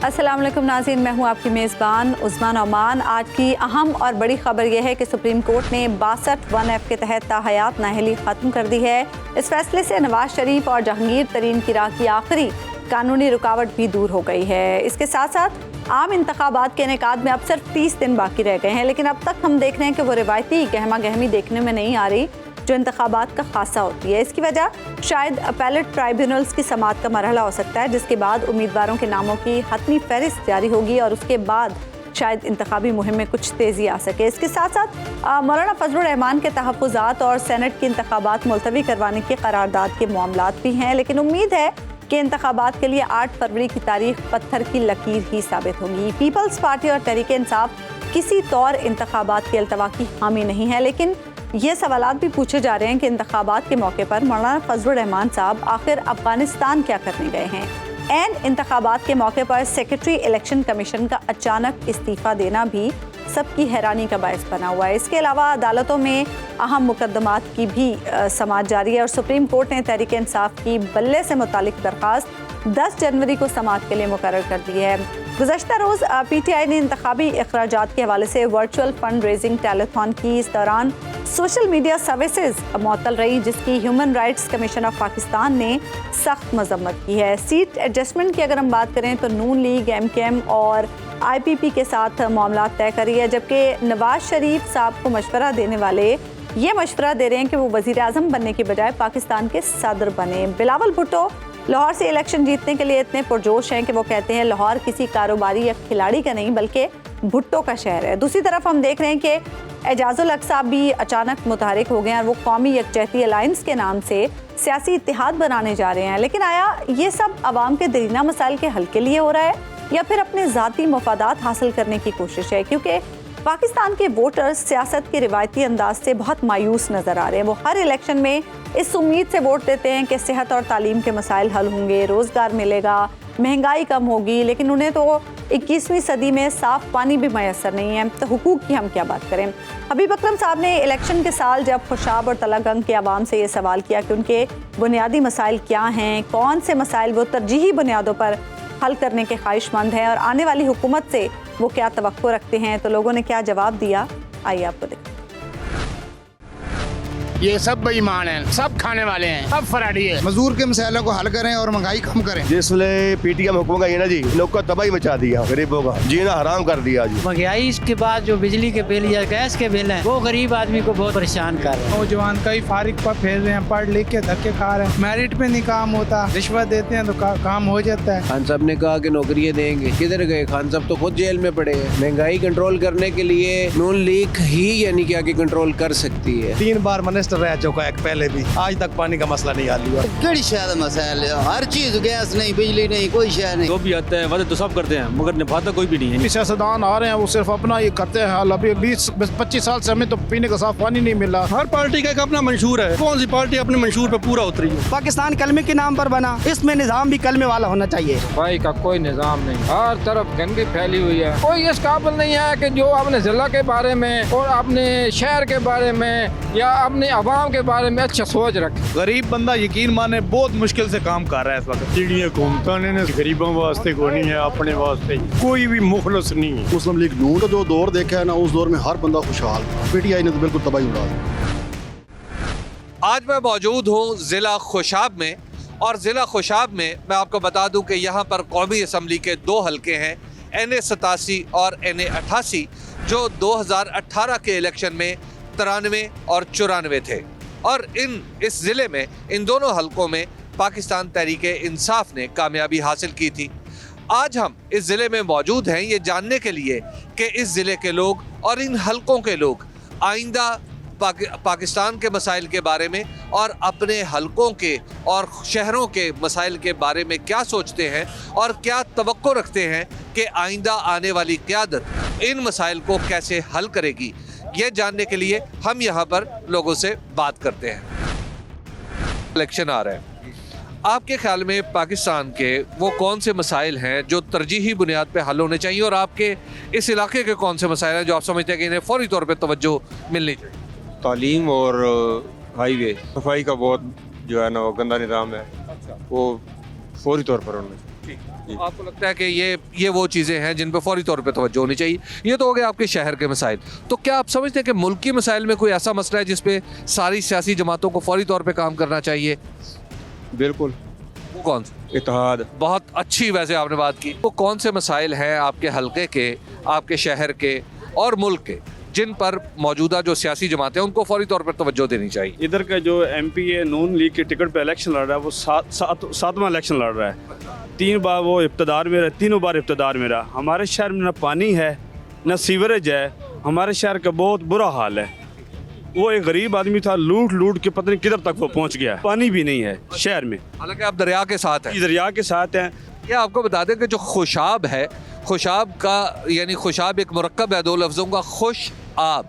अस्सलाम वालेकुम नाज़रीन, मैं हूं आपकी मेज़बान उस्मान नौमान। आज की अहम और बड़ी खबर यह है कि सुप्रीम कोर्ट ने 62(1)F के तहत ताहयात नाअहली ख़त्म कर दी है। इस फैसले से नवाज शरीफ और जहांगीर तरीन की राह की आखिरी कानूनी रुकावट भी दूर हो गई है। इसके साथ साथ आम इंतखाबात के इनेकाद में अब सिर्फ 30 दिन बाकी रह गए हैं, लेकिन अब तक हम देख रहे हैं कि वो रिवायती गहमा गहमी देखने में नहीं आ रही जो इंतखाबात का खासा होती है। इसकी वजह शायद अपैलेट ट्राइब्यूनल्स की समाअत का मरहला हो सकता है, जिसके बाद उम्मीदवारों के नामों की हतमी फहरिस्त जारी होगी और उसके बाद शायद इंतखाबी मुहिम में कुछ तेज़ी आ सके। इसके साथ साथ मौलाना फजलुर रहमान के तहफ़्फ़ुज़ात और सेनेट के इंतखाबात मुलतवी करवाने की करारदाद के मामलात भी हैं, लेकिन उम्मीद है कि इंतखाबात के लिए 8 फरवरी की तारीख पत्थर की लकीर ही साबित होगी। पीपल्स पार्टी और तहरीक इंसाफ किसी तौर इंतखाबात के अल्तवा की हामी नहीं है, लेकिन ये सवालात भी पूछे जा रहे हैं कि इंतखाबात के मौके पर मौलाना फजलुर रहमान साहब आखिर अफगानिस्तान क्या करने गए हैं। एन इंतखाबात के मौके पर सेक्रेटरी इलेक्शन कमीशन का अचानक इस्तीफ़ा देना भी सबकी हैरानी का बायस बना हुआ है। इसके अलावा अदालतों में अहम मुकदमात की भी समाअत जारी है और सुप्रीम कोर्ट ने तहरीक इंसाफ की बल्ले से मुतालिक दरख्वास्त 10 जनवरी को समाअत के लिए मुकर्रर कर दी है। गुज़श्ता रोज़ PTI ने इंतखाबी अखराजात के हवाले से वर्चुअल फंड रेजिंग टेलीथॉन की। इस दौरान सोशल मीडिया सर्विसेज मअतल रही, जिसकी human rights commission of Pakistan ने सख्त मजम्मत की है। सीट एडजस्टमेंट की अगर हम बात करें तो नून लीग, MKM और IPP के साथ मामला तय करी है, जबकि नवाज शरीफ साहब को मशवरा देने वाले ये मशवरा दे रहे हैं कि वो वज़ीर आज़म बनने के बजाय पाकिस्तान के सदर बने। बिलावल भुट्टो लाहौर से इलेक्शन जीतने के लिए इतने पुरजोश हैं कि वो कहते हैं लाहौर किसी कारोबारी या खिलाड़ी का नहीं बल्कि भुट्टो का शहर है। दूसरी तरफ हम देख रहे हैं कि एजाजुल हक साहब भी अचानक मुतहरिक हो गए हैं और वो कौमी यकजहती अलायंस के नाम से सियासी इत्तेहाद बनाने जा रहे हैं। लेकिन आया ये सब आवाम के दरीना मसाइल के हल के लिए हो रहा है या फिर अपने ज़ाती मफादात हासिल करने की कोशिश है? क्योंकि पाकिस्तान के वोटर्स सियासत के रिवायती अंदाज से बहुत मायूस नज़र आ रहे हैं। वो हर इलेक्शन में इस उम्मीद से वोट देते हैं कि सेहत और तालीम के मसाइल हल होंगे, रोज़गार मिलेगा, महंगाई कम होगी, लेकिन उन्हें तो 21वीं सदी में साफ़ पानी भी मैसर नहीं है, तो हुकूक की हम क्या बात करें। हबीब अकरम साहब ने इलेक्शन के साल जब खुशाब और तलागंग के आवाम से ये सवाल किया कि उनके बुनियादी मसाइल क्या हैं, कौन से मसाइल वो तरजीही बुनियादों पर हल करने के ख्वाहिशमंद हैं और आने वाली हुकूमत से वो क्या तवक्को रखते हैं, तो लोगों ने क्या जवाब दिया, आइए आपको देखें। ये सब बेईमान हैं, सब खाने वाले हैं, सब फराडी है। मजदूर के मसाइलों को हल करें और महंगाई कम करें। जिसने PTM हुकूमत का ये ना जी लोग को तबाही मचा दिया, गरीबों का जीना हराम कर दिया जी। महंगाई के बाद जो बिजली के बिल या गैस के बिल हैं वो गरीब आदमी को बहुत परेशान कर रहे हैं। नौजवान कई फारिग पर फेर रहे हैं, पढ़ लिख के धक्के खा रहे हैं, मेरिट पे नहीं काम होता, रिश्वत देते हैं तो काम हो जाता है। खान साहब ने कहा कि नौकरियां देंगे, किधर गए? खान साहब तो खुद जेल में पड़े हैं। महंगाई कंट्रोल करने के लिए नून लीग ही यानी कि आगे कंट्रोल कर सकती है। 3 बार मिनिस्टर रह चुका है पहले भी, आज तक पानी का मसला नहीं हल हुआ। कड़ी शायद मसाइल है, हर चीज गैस नहीं, बिजली नहीं, कोई शय नहीं। जो भी आता है वादे तो सब करते हैं मगर निभाता कोई भी नहीं है। सियासतदान आ रहे हैं वो सिर्फ अपना ये करते हैं हाल। अभी 20-25 साल से हमें तो पीने का साफ पानी नहीं मिला। हर पार्टी का एक अपना मंशूर है, कौन सी पार्टी अपने मंशूर पे पूरा उतरी है? पाकिस्तान कलमे के नाम पर बना, इसमें निजाम भी कलमे वाला होना चाहिए। सफाई का कोई निजाम नहीं, हर तरफ गंदगी फैली हुई है। कोई इस काबिल नहीं है कि जो अपने जिला के बारे में और अपने शहर के बारे में या अपने अवाम के बारे में अच्छा सोच रखे। गरीब बंदा यकीन माने बहुत मुश्किल से काम कर रहा है इस वक्त। चिड़िया घूमता नहीं, गरीबों वास्ते कोई नहीं है, अपने वास्ते कोई भी मुखलस नहीं है। मुस्लिम लीग नून का जो दौर देखा है ना, उस दौर में हर बंदा खुशहाल। PTI ने तो बिल्कुल तबाही उड़ा दी। आज मैं मौजूद हूँ ज़िला खुशाब में और ज़िला खुशाब में मैं आपको बता दूं कि यहाँ पर कौमी असम्बली के 2 हलके हैं, NA 87 और NA 88, जो 2018 के इलेक्शन में 93 और 94 थे। और इस ज़िले में इन दोनों हलकों में पाकिस्तान तहरीक-ए-इंसाफ ने कामयाबी हासिल की थी। आज हम इस ज़िले में मौजूद हैं ये जानने के लिए कि इस ज़िले के लोग और इन हलकों के लोग आइंदा पाकिस्तान के मसाइल के बारे में और अपने हलकों के और शहरों के मसाइल के बारे में क्या सोचते हैं और क्या तवक्को रखते हैं कि आइंदा आने वाली क़यादत इन मसाइल को कैसे हल करेगी। ये जानने के लिए हम यहाँ पर लोगों से बात करते हैं। इलेक्शन आ रहे हैं, आपके ख्याल में पाकिस्तान के वो कौन से मसाइल हैं जो तरजीही बुनियाद पे हल होने चाहिए और आपके इस इलाके के कौन से मसाइल हैं जो आप समझते हैं कि इन्हें फौरी तौर पे तवज्जो मिलनी चाहिए? तालीम और हाईवे, सफाई का बहुत जो है ना वो गंदा निज़ाम है, वो फौरी तौर पर होना चाहिए। आपको लगता है कि ये वो चीज़ें हैं जिन पर फौरी तौर पे तवज्जो होनी चाहिए। ये तो हो गया आपके शहर के मसाइल। तो क्या आप समझते हैं कि मुल्की मसाइल में कोई ऐसा मसला है जिस पे सारी सियासी जमातों को फौरी तौर पे काम करना चाहिए? बिल्कुल। वो कौन सा? इत्तेहाद। बहुत अच्छी वैसे आपने बात की। वो कौन से मसाइल हैं आपके हलके के, आपके शहर के और मुल्क के जिन पर मौजूदा जो सियासी जमातें हैं उनको फौरी तौर पर तवज्जो देनी चाहिए? इधर का जो MP है नून लीग के टिकट पे इलेक्शन लड़ रहा है, वो सातवां इलेक्शन लड़ रहा है। 3 बार वो इब्तदार में रहा, तीनों बार इब्तदार में रहा। हमारे शहर में ना पानी है ना सीवरेज है, हमारे शहर का बहुत बुरा हाल है। वो एक गरीब आदमी था, लूट के पता नहीं किधर तक वो पहुंच गया। पानी भी नहीं है शहर में, हालांकि आप दरिया के साथ हैं। दरिया के साथ हैं। ये आपको बता दें कि जो खुशाब है, खुशाब का यानी खुशाब एक मुरक्कब है 2 लफ्ज़ों का, खुश आब।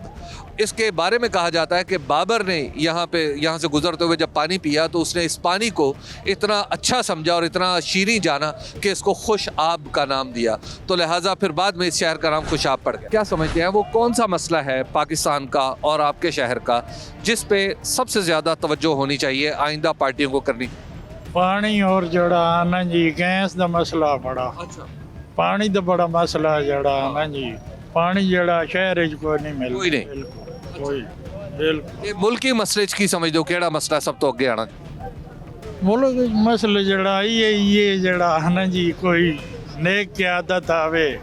इसके बारे में कहा जाता है कि बाबर ने यहाँ से गुजरते हुए जब पानी पिया तो उसने इस पानी को इतना अच्छा समझा और इतना शीरीं जाना कि इसको खुश आब का नाम दिया। तो लिहाजा फिर बाद में इस शहर का नाम खुशाब पड़ गया। क्या समझते हैं वो कौन सा मसला है पाकिस्तान का और आपके शहर का जिस पे सबसे ज़्यादा तवज्जो होनी चाहिए, आइंदा पार्टियों को करनी? पानी और जड़ा ना जी गैस का मसला बड़ा। अच्छा, पानी तो बड़ा मसला जड़ा ना जी, पानी जड़ा शहर को नहीं मिलता। कोई नहीं। बिल्कुल ये मुल्की मसले की समझ दो केड़ा मसला सब तो अगे आना? मुल्क मसला जड़ा ये जड़ा है ना जी, कोई नेक की आदत आवे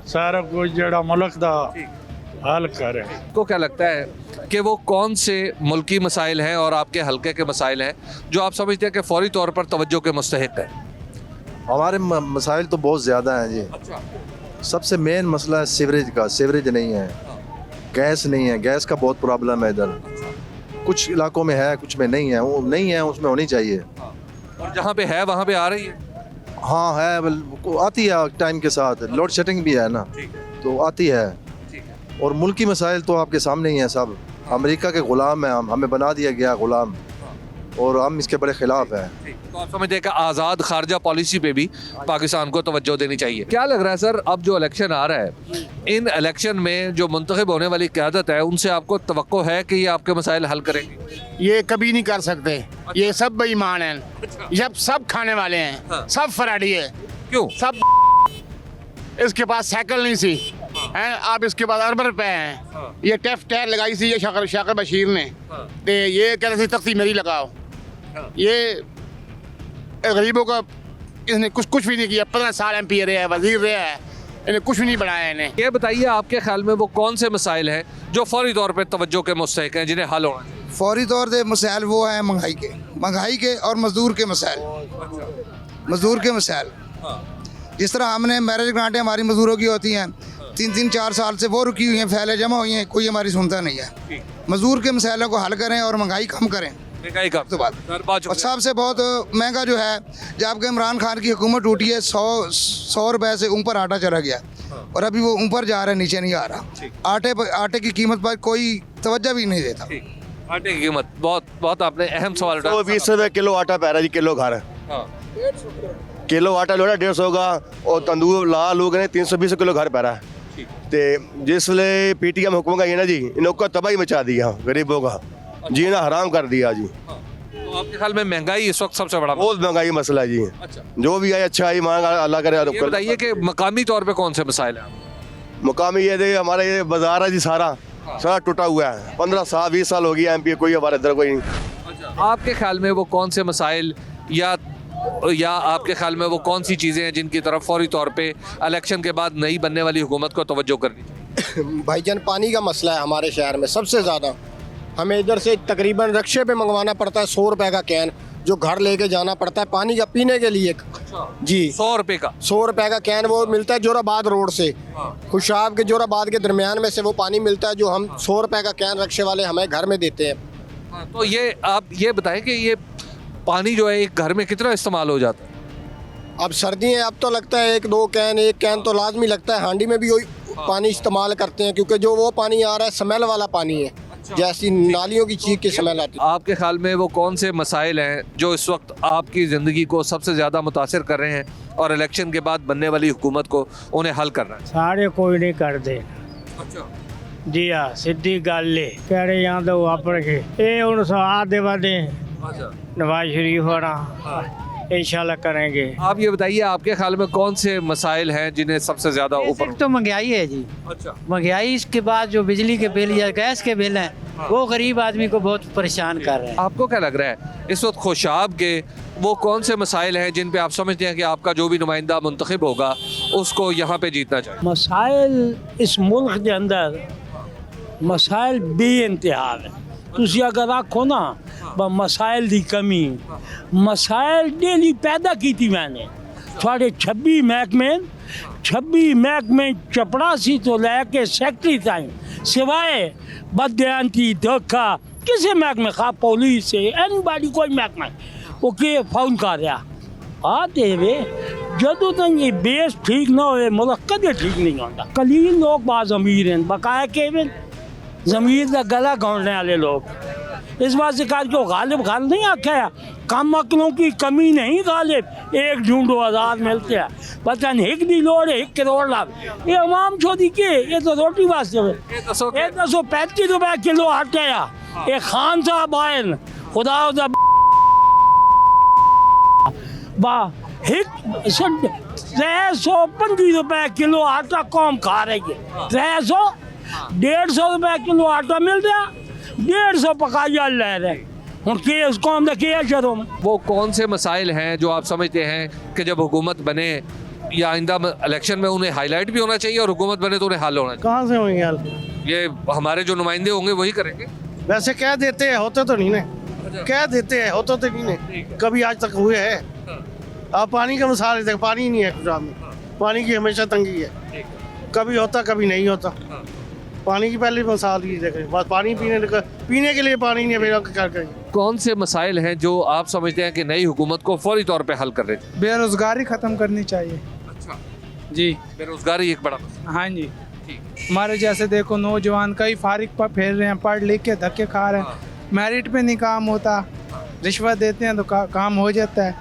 सारा कुछ जड़ा मुल्क दा हल करे। को क्या लगता है कि वो कौन से मुल्की मसाइल हैं और आपके हलके के मसाइल हैं जो आप समझते हैं कि फौरी तौर पर तवज्जो के मुस्तहिक है? हमारे मसाइल तो बहुत ज़्यादा हैं जी। अच्छा। सबसे मेन मसला है सीवरेज का। सीवरेज नहीं है, गैस नहीं है, गैस का बहुत प्रॉब्लम है इधर। कुछ इलाकों में है, कुछ में नहीं है। वो नहीं है, उसमें होनी चाहिए। और जहाँ पे है वहाँ पे आ रही है? हाँ है, आती है टाइम के साथ। लोड शेडिंग भी है ना, तो आती है। और मुल्की मसाइल तो आपके सामने ही हैं सब। अमेरिका के ग़ुलाम हैं हम, हमें बना दिया गया ग़ुलाम और हम इसके बड़े खिलाफ हैं। तो आप समझते हैं कि आज़ाद खारजा पॉलिसी पे भी पाकिस्तान को तवज्जो देनी चाहिए। क्या लग रहा है सर, अब जो इलेक्शन आ रहा है, इन इलेक्शन में जो मुंतखब होने वाली क़यादत है उनसे आपको तवक्को है कि ये आपके मसाइल हल करेंगे? ये कभी नहीं कर सकते। ये सब बेईमान हैं, ये सब खाने वाले हैं, सब फराडी है। क्यों? सब इसके पास साइकिल नहीं सी हैं, आप इसके पास अरब रुपए हैं। ये टेफ टायर लगाई सी ये शाकिर बशीर ने, तो ये कह रहे थे तख्ती मेरी लगाओ। ये गरीबों का इसने कुछ भी नहीं किया। 15 साल MP रहा है, वजीर रहा है, इन्हें कुछ भी नहीं बढ़ाया इन्हें। ये बताइए आपके ख्याल में वो कौन से मसाइल हैं जो फौरी तौर पर तवज्जो के मुस्तहिक हैं, जिन्हें हल होना चाहिए? फौरी तौर से मसाइल वो हैं महंगाई के और मजदूर के मसाइल। जिस तरह हमने मैरिज ग्रांटें हमारी मजदूरों की होती हैं, 3-4 साल से वो रुकी हुई हैं, फैले जमा हुई हैं, कोई हमारी सुनता नहीं है। मजदूर के मसाइलों को हल करें और महंगाई कम करें। तो बात और सबसे बहुत महंगा जो है, जब के इमरान खान की हुकूमत टूटी है, 100 रुपए से ऊपर आटा चला गया और अभी वो ऊपर जा रहा है, नीचे नहीं आ रहा। आटे की कीमत पर कोई तवज्जो भी नहीं देता। आटे की कीमत बहुत आपने अहम सवाल उठाया। 20 रुपये किलो आटा पै रहा जी, किलो घर। किलो आटा लोड़ा 150 का और तंदूर ला लोग ने 320 किलो घर पै रहा है। तो जिसले PTM हुकूमत आई ना जी, इन लोग का तबाही मचा दिया, गरीबों का जीना हराम कर दिया जी। तो आपके ख्याल में महंगाई इस वक्त सबसे बड़ा बहुत महंगाई मसला है जी। अच्छा। जो भी आए अच्छा ही मांग अल्लाह करे। ये बताइए कि मकामी तौर पे कौन से मसाइल हैं? मुकामी ये दे हमारा ये बाजार है जी, सारा टूटा हुआ है। 15 साल 20 साल हो गया MP कोई हमारे इधर कोई नहीं। आपके ख्याल में वो कौन से मसाइल या आपके ख्याल में वो कौन सी चीज़ें हैं जिनकी तरफ फौरी तौर पे इलेक्शन के बाद नई बनने वाली हुकूमत को तवज्जो करनी चाहिए? भाईजान, पानी का मसला है हमारे शहर में सबसे ज़्यादा। हमें इधर से तकरीबन रिक्शे पे मंगवाना पड़ता है 100 रुपए का कैन, जो घर लेके जाना पड़ता है पानी का पीने के लिए। जी 100 रुपए का? 100 रुपए का कैन वो मिलता है जोराबाद रोड से। खुशाब के जोराबाद के दरमियान में से वो पानी मिलता है, जो हम 100 रुपए का कैन रिक्शे वाले हमें घर में देते हैं। तो ये आप ये बताएं कि ये पानी जो है एक घर में कितना इस्तेमाल हो जाता है? अब सर्दी है, अब तो लगता है 1-2 कैन, 1 कैन तो लाजमी लगता है। हांडी में भी वही पानी इस्तेमाल करते हैं, क्योंकि जो वो पानी आ रहा है स्मेल वाला पानी है, जैसी नालियों की चीख की स्मेल आती है। आपके ख्याल में वो कौन से मसाइल हैं जो इस वक्त आपकी ज़िंदगी को सबसे ज़्यादा मुतासिर कर रहे हैं और इलेक्शन के बाद बनने वाली हुकूमत को उन्हें हल करना है? सारे कोई नहीं करते। अच्छा जी हाँ, सीधी गल है। कह रहे यहाँ तो वापर के ये हूँ आदे वादे नवाज शरीफ होना, इंशाल्लाह करेंगे। आप ये बताइए, आपके ख्याल में कौन से मसाइल हैं जिन्हें सबसे ज्यादा ऊपर? तो महंगाई है जी। अच्छा, महंगाई के बाद जो बिजली के बिल या गैस के बिल हैं वो गरीब आदमी को बहुत परेशान कर रहे हैं। आपको क्या लग रहा है इस वक्त खुशाब के वो कौन से मसाइल हैं जिन पे आप समझते हैं कि आपका जो भी नुमाइंदा मुंतखब होगा उसको यहाँ पे जीतना चाहिए? मसाइल इस मुल्क के अंदर मसाइल बेइंतहा है। तुसी अगर आखो ना मसाइल की कमी, मसाइल डेली पैदा की थी मैंने थोड़े 26 महकमे चपड़ासी तो लैके सैकटरी ताई सिवाय बदयांती धोखा किसी महकमे खा पुलिस से एनीबॉडी कोई महकमा वो के फोन कर रहा आते वे जदों तक ये बेस ठीक ना होए मुल्क कदे ठीक नहीं होता। कलील लोग बाज अमीर हैं, बकाया के जमीर का गला घोंटने वाले लोग। इस बात से कहा जो गालिब गाल नहीं आख्या कम अकलों की कमी नहीं गालिब, एक ढूंढो आजाद मिलते हैं पता नहीं एक दी लोड़ है 1 करोड़ लाभ ये अवाम छोड़ी के ये तो रोटी वास्ते ये 235 रुपए किलो आटे ये खान साहब आए खुदा बा 350 रुपए किलो आटा कौम खा रही है। 150 रुपए किलो आटा मिल रहा 150 पकाया ले रहे हूँ के उस कौम का क्या शरों में। वो कौन से मसाइल हैं जो आप समझते हैं कि जब हुकूमत बने या आइंदा इलेक्शन में उन्हें हाईलाइट भी होना चाहिए और हुकूमत बने तो उन्हें हल होना चाहिए? कहाँ से होंगे हल? ये हमारे जो नुमाइंदे होंगे वही करेंगे। वैसे कह देते हैं होते तो नहीं ने, कह देते हैं होते तो नहीं ने, कभी आज तक हुए हैं? आप पानी का मिसाल देख, पानी नहीं है पंजाब में, पानी की हमेशा तंगी है, कभी होता कभी नहीं होता। पानी की पहली मिसाल ही देखें, बस पानी पीने के लिए पानी नहीं है। क्या करें? कौन से मसाइल हैं जो आप समझते हैं कि नई हुकूमत को फौरी तौर पे हल कर रहे थे? बेरोजगारी खत्म करनी चाहिए। अच्छा जी, बेरोजगारी एक बड़ा मसला। हाँ जी, हमारे जैसे देखो नौजवान कई फारिग पर फेर रहे हैं, पढ़ लिख के धक्के खा रहे हैं, मेरिट पे नहीं काम होता, रिश्वत देते हैं तो काम हो जाता है।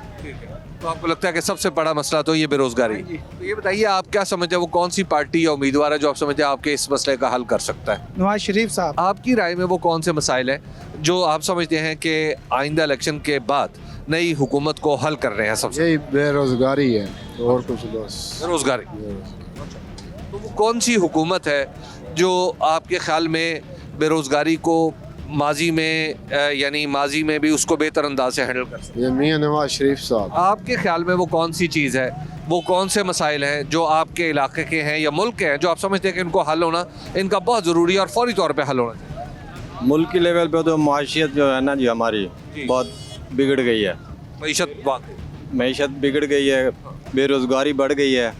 तो आपको लगता है कि सबसे बड़ा मसला तो ये बेरोजगारी? तो ये बताइए, आप क्या समझते हैं वो कौन सी पार्टी या उम्मीदवार है जो आप समझते हैं आपके इस मसले का हल कर सकता है? नवाज शरीफ साहब। आपकी राय में वो कौन से मसाइल हैं जो आप समझते हैं कि आइंदा इलेक्शन के बाद नई हुकूमत को हल कर रहे हैं? सबसे यही बेरोजगारी है और कुछ बस बेरोजगारी। तो वो कौन सी हुकूमत है जो आपके ख्याल में बेरोजगारी को माजी में भी उसको बेहतर अंदाज से हैंडल कर सकते? ये मियां नवाज शरीफ साहब। आपके ख्याल में वो कौन सी चीज़ है, वो कौन से मसाइल हैं जो आपके इलाके के हैं या मुल्क के हैं जो आप समझते हैं कि इनको हल होना इनका बहुत ज़रूरी है और फौरी तौर पे हल होना चाहिए? मुल्क की लेवल पे तो माशियत जो है ना जी हमारी बहुत बिगड़ गई है। मीशत बिगड़ गई है, बेरोज़गारी बढ़ गई है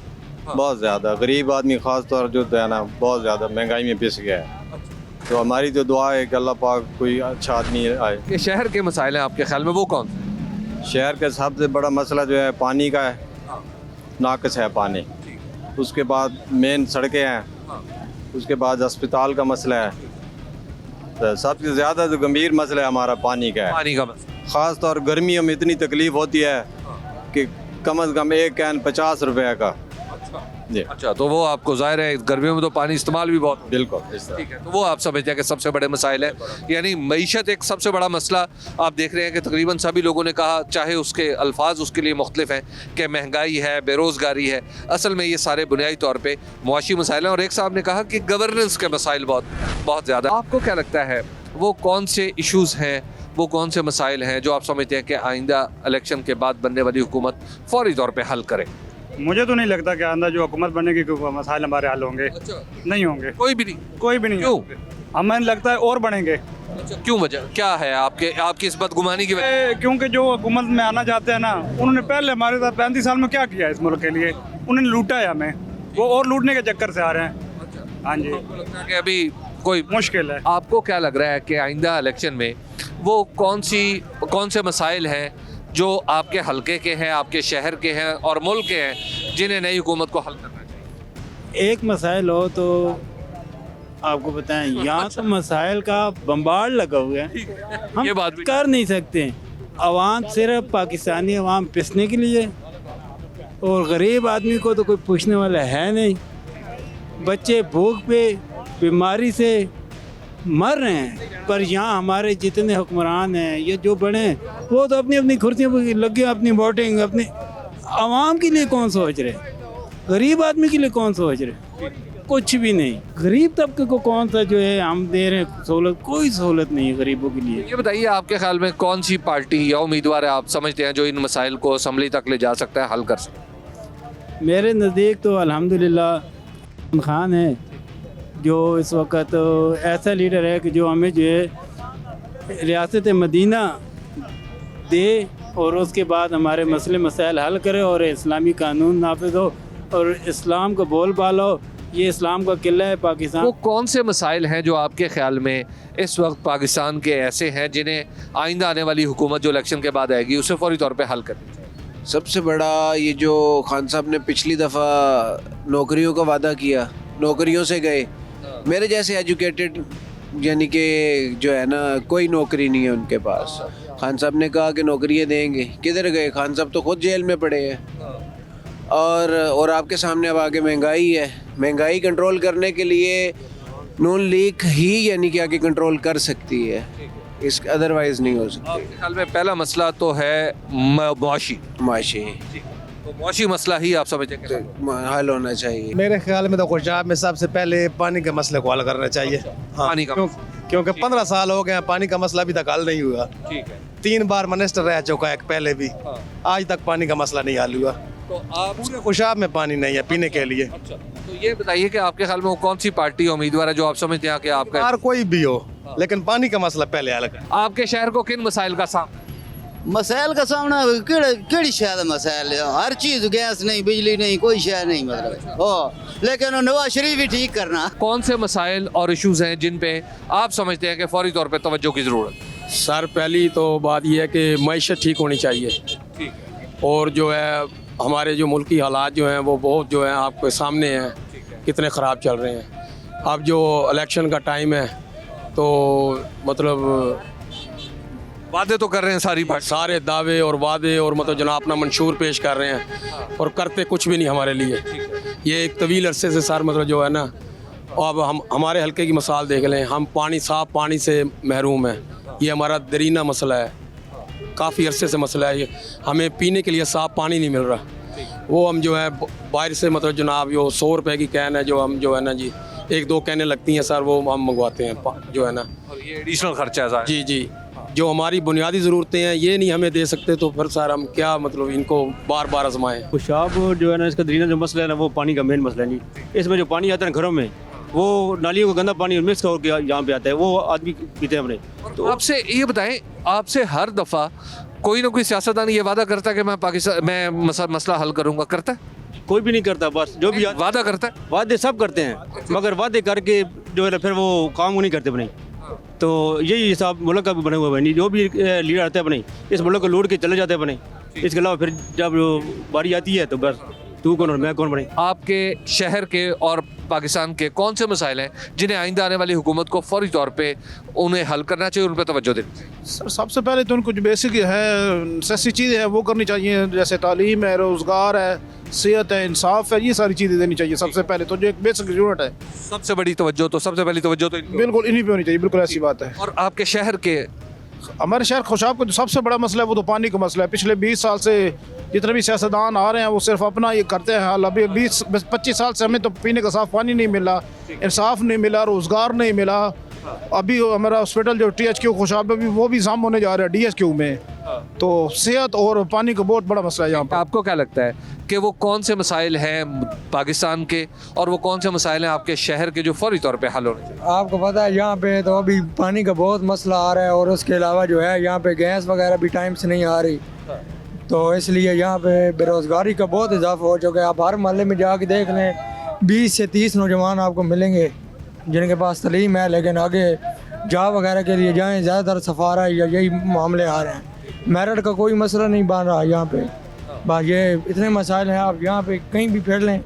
बहुत ज़्यादा, गरीब आदमी ख़ास तौर जो है ना बहुत ज़्यादा महंगाई में पिस गया है। तो हमारी तो दुआ है कि अल्लाह पाक कोई अच्छा आदमी आए। ये शहर के मसाइल हैं आपके ख्याल में वो कौन? शहर का सबसे बड़ा मसला जो है पानी का है, नाकस है पानी, उसके बाद मेन सड़कें हैं, उसके बाद अस्पताल का मसला है, तो सबसे ज़्यादा जो गंभीर मसला है हमारा पानी का है। पानी का मसला ख़ास तौर गर्मियों में इतनी तकलीफ़ होती है कि कम से कम एक कैन 50 रुपये का। अच्छा, तो वो आपको ज़ाहिर है गर्मियों में तो पानी इस्तेमाल भी बहुत। बिल्कुल, ठीक है, तो वो आप समझते हैं कि सबसे बड़े मसाइल है, यानी मईशत एक सबसे बड़ा मसला। आप देख रहे हैं कि तकरीबन सभी लोगों ने कहा, चाहे उसके अल्फाज उसके लिए मुख्तलिफ हैं, कि महंगाई है, बेरोज़गारी है, असल में ये सारे बुनियादी तौर पर मुआशी मसाइल हैं। और एक साहब ने कहा कि गवर्नेंस के मसाइल बहुत ज़्यादा। आपको क्या लगता है वो कौन से इशूज़ हैं, वो कौन से मसाइल हैं जो आप समझते हैं कि आइंदा इलेक्शन के बाद बनने वाली हुकूमत फौरी तौर पर हल करे? मुझे तो नहीं लगता कि आंदा जो हुकूमत बनेगी मसाइल हमारे हल होंगे। अच्छा। नहीं होंगे, कोई भी नहीं। क्यों? हमें लगता है और बढ़ेंगे। अच्छा, क्यों? वजह क्या है आपकी इस बदगुमानी की वजह? क्योंकि जो हुकूमत में आना चाहते हैं ना, उन्होंने पहले हमारे साथ 35 साल में क्या किया इस मुल्क के लिए? उन्होंने लूटा है हमें, वो और लूटने के चक्कर से आ रहे हैं। अच्छा। हाँ जी, लगता है कि अभी कोई मुश्किल है। आपको क्या लग रहा है कि आइंदा इलेक्शन में वो कौन से मसाइल हैं जो आपके हलके के हैं, आपके शहर के हैं और मुल्क के हैं जिन्हें नई हुकूमत को हल करना चाहिए? एक मसाइल हो तो आपको बताएं, यहाँ तो मसाइल का बम्बार्ड लगा हुआ है, हम ये बात भी कर नहीं सकते। अवाम सिर्फ पाकिस्तानी अवाम पिसने के लिए, और गरीब आदमी को तो कोई पूछने वाला है नहीं। बच्चे भूख पे बीमारी से मर रहे हैं, पर यहाँ हमारे जितने हुक्मरान हैं ये जो बड़े हैं वो तो अपनी अपनी कुर्सियों पर लगे, अपनी वोटिंग अपनी आवाम के लिए कौन सोच रहे, गरीब आदमी के लिए कौन सोच रहे, कुछ भी नहीं। गरीब तबके को कौन सा जो है हम दे रहे हैं सहूलत, कोई सहूलत नहीं है गरीबों के लिए। ये बताइए आपके ख्याल में कौन सी पार्टी या उम्मीदवार है आप समझते हैं जो इन मसाइल को असम्बली तक ले जा सकता है, हल कर सकता है? मेरे नज़दीक तो अल्हम्दुलिल्लाह खान है जो इस वक्त ऐसा लीडर है कि जो हमें जो है रियासत मदीना दे और उसके बाद हमारे मसले मसाइल हल करे और इस्लामी कानून नाफिज हो और इस्लाम को बोल बाला हो। ये इस्लाम का किला है पाकिस्तान। वो कौन से मसाइल हैं जो आपके ख्याल में इस वक्त पाकिस्तान के ऐसे हैं जिन्हें आइंदा आने वाली हुकूमत जो इलेक्शन के बाद आएगी उसे फौरी तौर पे हल करनी चाहिए? सबसे बड़ा ये जो खान साहब ने पिछली दफ़ा नौकरियों का वादा किया, नौकरियों से गए। मेरे जैसे एजुकेटेड यानी कि जो है ना कोई नौकरी नहीं है उनके पास। खान साहब ने कहा कि नौकरियाँ देंगे, किधर गए? खान साहब तो खुद जेल में पड़े हैं। और आपके सामने अब आगे महंगाई है, महंगाई कंट्रोल करने के लिए नून लीग ही यानी कि आगे कंट्रोल कर सकती है, इस अदरवाइज नहीं हो सकती। आपके ख्याल में पहला मसला तो है मुआशी, तो मुआशी मसला ही आप समझते हैं हल होना चाहिए। मेरे ख्याल में तो खुशाब में सबसे पहले पानी के मसले को हल करना चाहिए। पानी का क्योंकि 15 साल हो गए, पानी का मसला अभी तक हल नहीं हुआ। ठीक है। 3 बार मिनिस्टर रह चुका है पहले भी, आज तक पानी का मसला नहीं हल हुआ। तो आप पूरे खुशाब में पानी नहीं है पीने के लिए। अच्छा, तो ये बताइए कि आपके ख्याल में वो कौन सी पार्टी उम्मीदवार है जो आप समझते हैं कि आपका कोई भी हो, लेकिन पानी का मसला पहले हल करें। आपके शहर को किन मसाइल का सामना? मसाइल का सामना केड़ी शायद मसाइल है, हर चीज, गैस नहीं, बिजली नहीं, कोई शय नहीं मतलब हो, लेकिन नवाज शरीफ भी ठीक करना। कौन से मसाइल और इश्यूज हैं जिन पे आप समझते हैं कि फौरी तौर पे तवज्जो की ज़रूरत है? सर पहली तो बात यह है कि मईशत ठीक होनी चाहिए। ठीक है। और जो है हमारे जो मुल्की हालात जो हैं वो बहुत जो हैं आपके सामने हैं, कितने ख़राब चल रहे हैं। अब जो इलेक्शन का टाइम है तो मतलब वादे तो कर रहे हैं सारे दावे और वादे और मतलब जनाब अपना मंशूर पेश कर रहे हैं और करते कुछ भी नहीं हमारे लिए। ये एक तवील अरसे से सर मतलब जो है ना, अब हम हमारे हल्के की मिसाल देख लें, हम पानी साफ पानी से महरूम हैं। ये हमारा दरीना मसला है, काफ़ी अरसे से मसला है। ये हमें पीने के लिए साफ पानी नहीं मिल रहा। वो हम जो है बाहर से मतलब जनाब जो 100 रुपए की कैन है जो हम जो है ना जी 1-2 कैनें लगती हैं सर, वो हम मंगवाते हैं जो है ना। और ये एडिशनल खर्चा है। जी जो हमारी बुनियादी ज़रूरतें हैं ये नहीं हमें दे सकते तो फिर सर हम क्या मतलब इनको बार बार आजमाएं। खुशाब जो है ना इसका दरीना जो मसला है ना वो पानी का मेन मसला नहीं। इसमें जो पानी आता है घरों में वो नालियों का गंदा पानी मिक्स होकर यहाँ पे आता है, वो आदमी पीते हैं अपने। तो आपसे ये बताएं, आपसे हर दफ़ा कोई ना कोई सियासतदान ये वादा करता है कि मैं पाकिस्तान में मसला हल करूँगा, करता है? कोई भी नहीं करता, बस जो भी वादा करता है। वादे सब करते हैं मगर वादे करके जो है ना फिर वो काम नहीं करते अपने। तो यही हिसाब मुल्क का भी बना हुआ है। नहीं जो भी लीडर आते हैं अपने इस मुल्क को लूट के चले जाते हैं अपने। इसके अलावा फिर जब बारी आती है तो बस तू कौन और मैं कौन बने। आपके शहर के और पाकिस्तान के कौन से मसाइल हैं जिन्हें आइंदा आने वाली हुकूमत को फौरी तौर पे उन्हें हल करना चाहिए, उन पर तवज्जो देनी चाहिए? सर सबसे पहले तो उनको जो बेसिक है नेसेसरी चीज़ें हैं वो करनी चाहिए, जैसे तालीम है, रोज़गार है, सेहत है, इंसाफ है, ये सारी चीज़ें देनी चाहिए सबसे पहले तो, जो एक बेसिक ज़रूरत है। सबसे बड़ी तवज्जो तो सबसे पहली तवज्जो तो बिल्कुल इन्हीं पे होनी चाहिए, बिल्कुल ऐसी बात है। और आपके शहर के हमारे शहर खुशाब का जो सबसे बड़ा मसला है वो तो पानी का मसला है। पिछले 20 साल से जितने भी सियासतदान आ रहे हैं वो सिर्फ अपना ये करते हैं हाल। अभी 20-25 साल से हमें तो पीने का साफ पानी नहीं मिला, इंसाफ नहीं मिला, रोज़गार नहीं मिला। अभी हमारा हॉस्पिटल जो THQ खुशाब में भी वो भी जाम होने जा रहा है DHQ में। तो सेहत और पानी का बहुत बड़ा मसला है यहाँ पर। आपको क्या लगता है कि वो कौन से मसाइल हैं पाकिस्तान के और वो कौन से मसाइल हैं आपके शहर के जो फौरी तौर पे हल होने चाहिए? आपको पता है यहाँ पे तो अभी पानी का बहुत मसला आ रहा है और उसके अलावा जो है यहाँ पे गैस वगैरह भी टाइम से नहीं आ रही, तो इसलिए यहाँ पे बेरोज़गारी का बहुत इजाफा हो चुका है। आप हर मोहल्ले में जाके देख लें 20 से 30 नौजवान आपको मिलेंगे जिनके पास तलीम है लेकिन आगे जॉब वगैरह के लिए जाएँ ज़्यादातर सफारा या यही मामले आ रहे हैं। मेरिट का कोई मसला नहीं बन रहा यहाँ पे, बस ये इतने मसाइल हैं। आप यहाँ पे कहीं भी फिर लें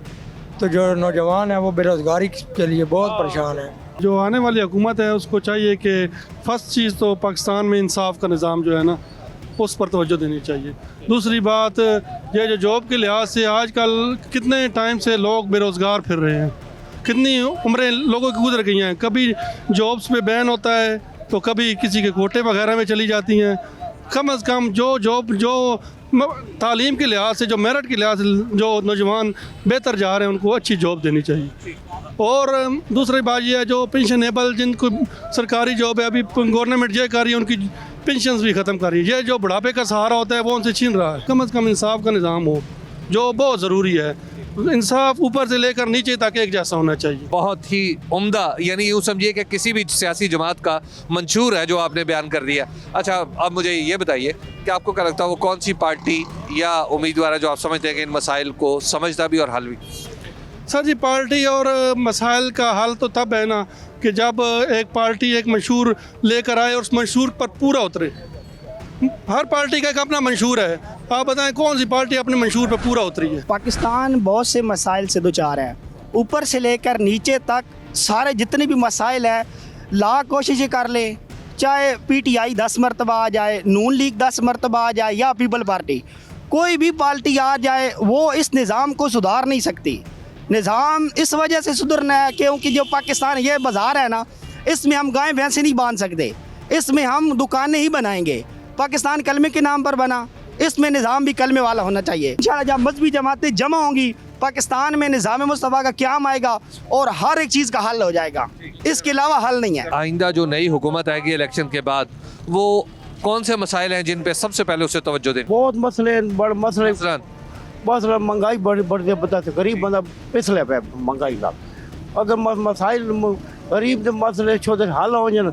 तो जो नौजवान है वो बेरोज़गारी के लिए बहुत परेशान है। जो आने वाली हुकूमत है उसको चाहिए कि फर्स्ट चीज़ तो पाकिस्तान में इंसाफ का निज़ाम जो है ना उस पर तवज्जो देनी चाहिए। दूसरी बात ये जो जॉब के लिहाज से आजकल कितने टाइम से लोग बेरोज़गार फिर रहे हैं, कितनी उम्रें लोगों की गुजर गई हैं। कभी जॉब्स पे बैन होता है, तो कभी किसी के कोटे वगैरह में चली जाती हैं। कम अज़ कम जो तालीम के लिहाज से, जो मेरिट के लिहाज से जो नौजवान बेहतर जा रहे हैं उनको अच्छी जॉब देनी चाहिए। और दूसरी बात यह है जो पेंशनेबल जिनको सरकारी जॉब है, अभी गवर्नमेंट ये कर रही है उनकी पेंशन भी ख़त्म कर रही है। ये जो बुढ़ापे का सहारा होता है वो उनसे छीन रहा है। कम अज़ कम इंसाफ का निज़ाम हो जो बहुत ज़रूरी है। इंसाफ ऊपर से लेकर नीचे तक एक जैसा होना चाहिए। बहुत ही उम्दा, यानी यूँ समझिए कि किसी भी सियासी जमात का मंशूर है जो आपने बयान कर दिया। अच्छा, अब मुझे ये बताइए कि आपको क्या लगता है वो कौन सी पार्टी या उम्मीदवार है जो आप समझते हैं कि इन मसाइल को समझता भी और हल भी? सर जी, पार्टी और मसाइल का हल तो तब है ना कि जब एक पार्टी एक मंशूर लेकर आए और उस मंशूर पर पूरा उतरे। हर पार्टी का एक अपना मंशूर है, आप बताएं कौन सी पार्टी अपने मंशूर पर पूरा उतरी है? पाकिस्तान बहुत से मसाइल से दुचार है, ऊपर से लेकर नीचे तक सारे जितने भी मसाइल हैं लाख कोशिशें कर ले, चाहे PTI 10 मरतबा आ जाए, नून लीग 10 मरतबा आ जाए या पीपल पार्टी, कोई भी पार्टी आ जाए वो इस निज़ाम को सुधार नहीं सकती। निज़ाम इस वजह से सुधरना है क्योंकि जो पाकिस्तान ये बाज़ार है ना, इसमें हम गाय भैंसे नहीं बांध सकते, इसमें हम दुकानें ही बनाएंगे। पाकिस्तान कलमे के नाम पर बना, इसमें निज़ाम भी कलमे वाला होना चाहिए। इंशाअल्लाह जब मजहबी जमातें जमा होंगी पाकिस्तान में निज़ाम मुस्तफ़ा का क़याम आएगा और हर एक चीज़ का हल हो जाएगा, इसके अलावा हल नहीं है। आइंदा जो नई हुकूमत आएगी इलेक्शन के बाद, वो कौन से मसाइल हैं जिन पे सबसे पहले उसे तवज्जो दें? बहुत मसले, बड़े मसले, बस महंगाई बढ़ बता तो गरीब बंदा पिछले पे महंगाई का। अगर मसाइल गरीब के मसले छोटे हल हो जाए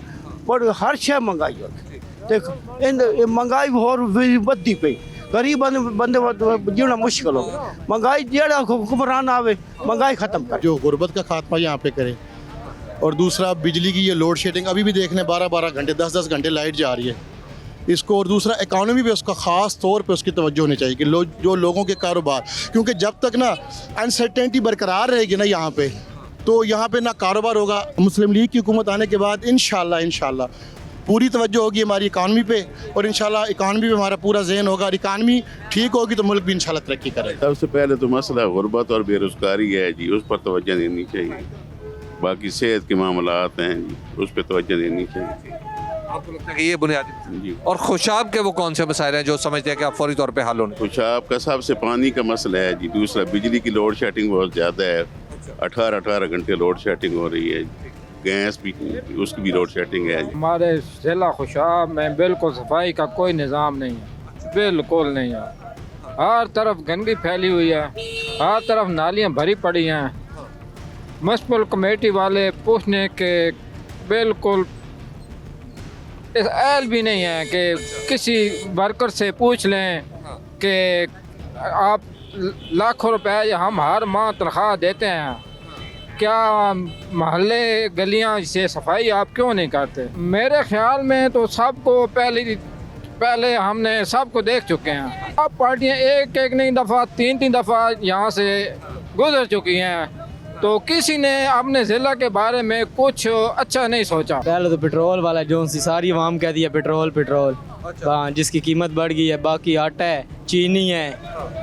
पर हर शय महंगाई हो। देख महंगाई और बढ़ती पे गरीब बंदे जीना मुश्किल हो। महंगाई जेड़ा हुक्मरान आवे महंगाई ख़त्म कर, जो गुर्बत का खात्मा यहाँ पे करे। और दूसरा बिजली की ये लोड शेडिंग अभी भी देख लें, 12-12 घंटे 10-10 घंटे लाइट जा रही है इसको। और दूसरा इकॉनमी पे उसका ख़ास तौर पे उसकी तवज्जो होनी चाहिए कि जो लोगों के कारोबार, क्योंकि जब तक ना अनसर्टेनिटी बरकरार रहेगी ना यहाँ पे, तो यहाँ पे ना कारोबार होगा। मुस्लिम लीग की हुकूमत आने के बाद इंशाल्लाह पूरी तवज्जो होगी हमारी इकानमी पे, और इंशाल्लाह इकानमी पे हमारा पूरा ज़हन होगा। और इकानमी ठीक होगी तो मुल्क भी इंशाल्लाह तरक्की करेगा। सबसे पहले तो मसला गुर्बत और बेरोज़गारी है जी, उस पर तवज्जो देनी चाहिए। बाकी सेहत के मामलात हैं जी, उस पर तवज्जो देनी चाहिए। आपको लगता है कि ये बुनियादी जी? और खुशाब के वो कौन से मसाइल हैं जो समझते हैं कि आप फौरी तौर पे हल होने? खुशाब का सबसे पानी का मसला है जी। दूसरा बिजली की लोड शेडिंग बहुत ज़्यादा है, 18-18 घंटे लोड शेडिंग हो रही है। गैस भी, उसकी भी लोड शेडिंग है। हमारे ज़िला खुशाब में बिल्कुल सफाई का कोई निज़ाम नहीं है, बिल्कुल नहीं है। हर तरफ गंदगी फैली हुई है, हर तरफ नालियाँ भरी पड़ी हैं। म्युनिसिपल कमेटी वाले पूछने के बिल्कुल इस अहल भी नहीं है कि किसी वर्कर से पूछ लें कि आप लाखों रुपए हम हर माह तनख्वाह देते हैं, क्या मोहल्ले गलियां से सफाई आप क्यों नहीं करते? मेरे ख्याल में तो सबको पहले हमने सबको देख चुके हैं। अब पार्टियां एक नहीं दफ़ा 3 दफ़ा यहाँ से गुजर चुकी हैं, तो किसी ने अपने ज़िला के बारे में कुछ अच्छा नहीं सोचा। पहले तो पेट्रोल वाला जो सी सारी आवाम कह दिया पेट्रोल, हाँ, जिसकी कीमत बढ़ गई है। बाकी आटा है, चीनी है,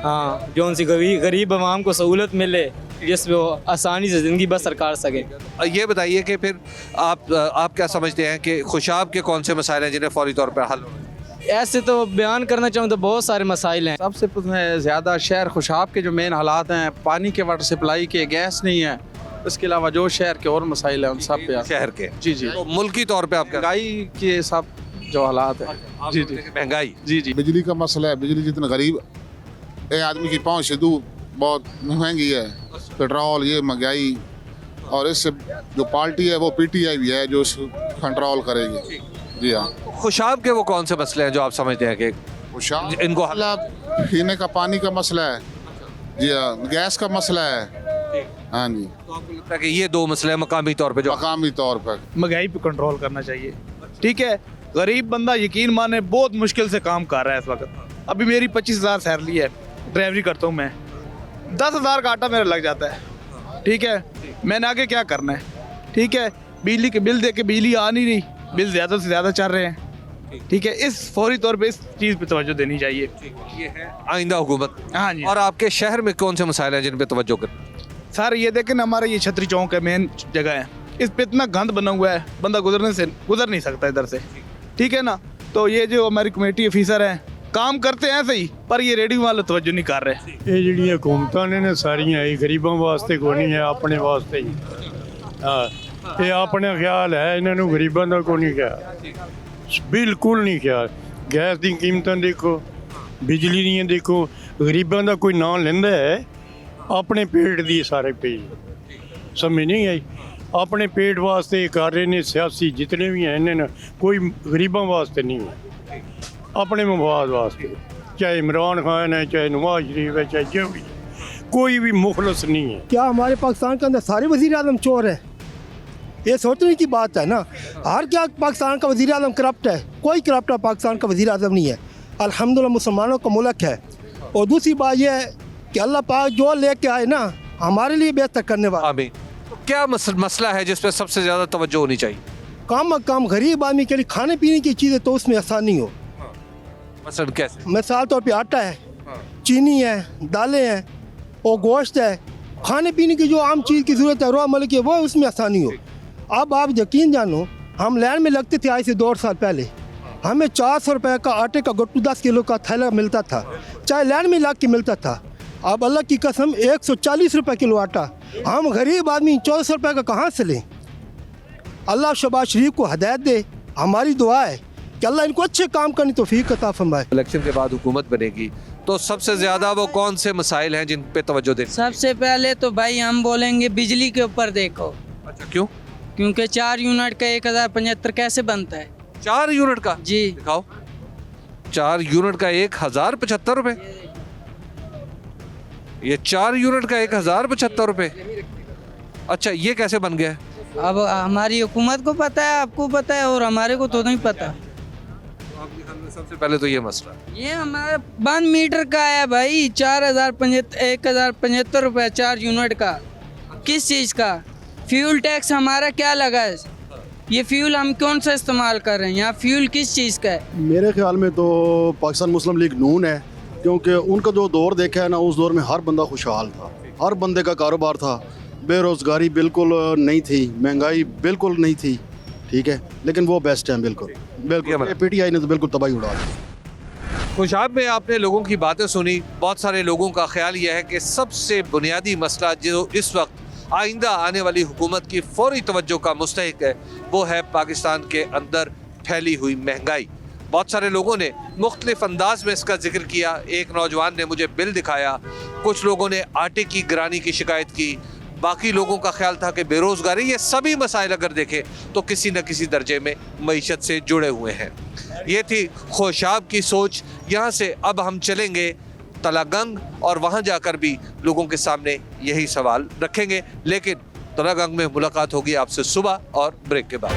हाँ, जो सी गरीब आवाम को सहूलत मिले जिसमें वो आसानी से ज़िंदगी बसर कर सके। ये बताइए कि फिर आप क्या समझते हैं कि खुशाब के कौन से मसाइल हैं जिन्हें फौरी तौर पर हल? ऐसे तो बयान करना चाहूँ तो बहुत सारे मसाइल हैं। सबसे ज़्यादा शहर खुशाब के जो मेन हालात हैं, पानी के वाटर सप्लाई के, गैस नहीं है, इसके अलावा जो शहर के और मसाइल हैं उन सब पे शहर के जी तो मुल्की तौर पे आप महंगाई के सब जो हालात हैं जी महंगाई जी। बिजली का मसला है, बिजली जितना गरीब एक आदमी की पहुँच से दूर बहुत महंगी है, पेट्रोल ये महंगाई। और इससे जो पार्टी है वो PTI भी है जो कंट्रोल करेगी। जी हाँ। खुशाब के वो कौन से मसले हैं जो आप समझते हैं कि खुशाब इनको पीने का पानी का मसला है जी हाँ, गैस का मसला है। हाँ जी। तो आपको लगता है कि ये 2 मसले मकामी तौर पे जो मकामी तौर पर महंगाई पे कंट्रोल करना चाहिए। ठीक है, गरीब बंदा यकीन माने बहुत मुश्किल से काम कर रहा है इस वक्त। अभी मेरी 25,000 सैलरी है, ड्राइवरी करता हूँ मैं, 10,000 का आटा मेरा लग जाता है। ठीक है, मैंने आगे क्या करना है? ठीक है, बिजली के बिल दे के बिजली आ नहीं रही, बिल ज़्यादा से ज़्यादा चल रहे हैं। ठीक है, इस फौरी तौर पे इस चीज़ पे तवज्जो देनी चाहिए। ये है आइंदा हुकूमत। हाँ जी। और आपके शहर में कौन से मसाइल हैं जिन पे तवज्जो कर? सर ये देखें ना, हमारा ये छतरी चौक है, मेन जगह है, इस पे इतना गंद बना हुआ है, बंदा गुजर नहीं सकता इधर से, ठीक है ना। तो ये जो हमारी कमेटी ऑफिसर हैं काम करते हैं सही, पर ये रेडियो वाले तवज्जो नहीं कर रहे। ये ਜਿਹੜੀਆਂ हुकूमतां ने सारियां ही गरीबों वास्ते कोई नहीं है, अपने वास्ते ही। हाँ, ये अपना ख्याल है, इन्होंने गरीबों का कोई नहीं ख्याल, बिल्कुल नहीं ख्याल। गैस दी कीमतां देखो, बिजली दी देखो, गरीबों का कोई नाम लेंदा है, अपने पेट दी सारे पे समझ नहीं आई। अपने पेट वास्ते कर रहे ने सियासी जितने भी हैं, इन्हें कोई गरीबों वास्ते नहीं है, अपने मफाद वास्ते। चाहे इमरान खान है, चाहे नवाज शरीफ है, चाहे जो भी, कोई भी मुखलस नहीं है। क्या हमारे पाकिस्तान के अंदर सारे वज़ीर आज़म चोर हैं? ये सोचने की बात है ना। हर क्या पाकिस्तान का वज़ीर आज़म करप्ट है? कोई करप्ट पाकिस्तान का वज़ीर आज़म नहीं है। अल्हम्दुलिल्लाह मुसलमानों का मुल्क है। और दूसरी बात यह है कि अल्लाह पाक जो लेके आए ना, हमारे लिए बेहतर करने वाला। तो क्या मसला है जिस पर सबसे ज़्यादा तवज्जो होनी चाहिए? काम गरीब आदमी के लिए खाने पीने की चीज़ें तो उसमें आसानी हो। मसलन कैसे? मिसाल तौर पे आटा है, चीनी है, दालें हैं और गोश्त है, खाने पीने की जो आम चीज़ की ज़रूरत है, रोज़मर्रा की, वो उसमें आसानी हो। अब आप यकीन जानो, हम लाइन में लगते थे आज से 2 साल पहले, हमें 400 रुपये का आटे का गट्टू 10 किलो का थैला मिलता था, चाहे लाइन में लग के मिलता था। अब अल्लाह की कसम 140 रुपये किलो आटा, हम गरीब आदमी 1400 रुपये का कहाँ से लें? अल्लाह शहबाज शरीफ को हदायत दे। हमारी दुआ है कि अल्लाह इनको अच्छे काम करने तौफीक अता फरमाए। इलेक्शन के बाद हुकूमत बनेगी तो सबसे ज़्यादा वो कौन से मसाइल हैं जिन पे तवज्जो दें? सबसे पहले तो भाई हम बोलेंगे बिजली के ऊपर देखो। अच्छा, क्यों? क्योंकि 4 यूनिट का 1075 कैसे बनता है? 4 यूनिट का? जी दिखाओ। 4 यूनिट का 1075 रुपये? ये 4 यूनिट का 1075 रुपये? अच्छा, ये कैसे बन गया? अब हमारी हुकूमत को पता है, आपको पता है, और हमारे को तो नहीं पता। सबसे पहले तो ये मसला, ये हमारा बंद मीटर का है भाई, 1075 रुपये 4 यूनिट का। किस चीज़ का? फ्यूल टैक्स हमारा क्या लगा है? ये फ्यूल हम कौन सा इस्तेमाल कर रहे हैं? यहाँ फ्यूल किस चीज़ का है? मेरे ख्याल में तो पाकिस्तान मुस्लिम लीग नून है, क्योंकि उनका जो दौर देखा है ना, उस दौर में हर बंदा खुशहाल था, हर बंदे का कारोबार था, बेरोज़गारी बिल्कुल नहीं थी, महंगाई बिल्कुल नहीं थी, ठीक है। लेकिन वो बेस्ट है, बिल्कुल बिल्कुल। पीटीआई ने तो बिल्कुल तबाही उड़ा दी। खुशाब में आपने लोगों की बातें सुनी। बहुत सारे लोगों का ख्याल यह है कि सबसे बुनियादी मसला जो इस वक्त आइंदा आने वाली हुकूमत की फौरी तवज्जो का मुस्तहिक है, वो है पाकिस्तान के अंदर फैली हुई महंगाई। बहुत सारे लोगों ने मुख्तलिफ अंदाज में इसका जिक्र किया। एक नौजवान ने मुझे बिल दिखाया, कुछ लोगों ने आटे की गिरानी की शिकायत की, बाकी लोगों का ख्याल था कि बेरोज़गारी। ये सभी मसाइल अगर देखें तो किसी न किसी दर्जे में मईशत से जुड़े हुए हैं। ये थी खुशाब की सोच। यहाँ से अब हम चलेंगे तलागंग और वहाँ जाकर भी लोगों के सामने यही सवाल रखेंगे। लेकिन तलागंग में मुलाकात होगी आपसे सुबह और ब्रेक के बाद।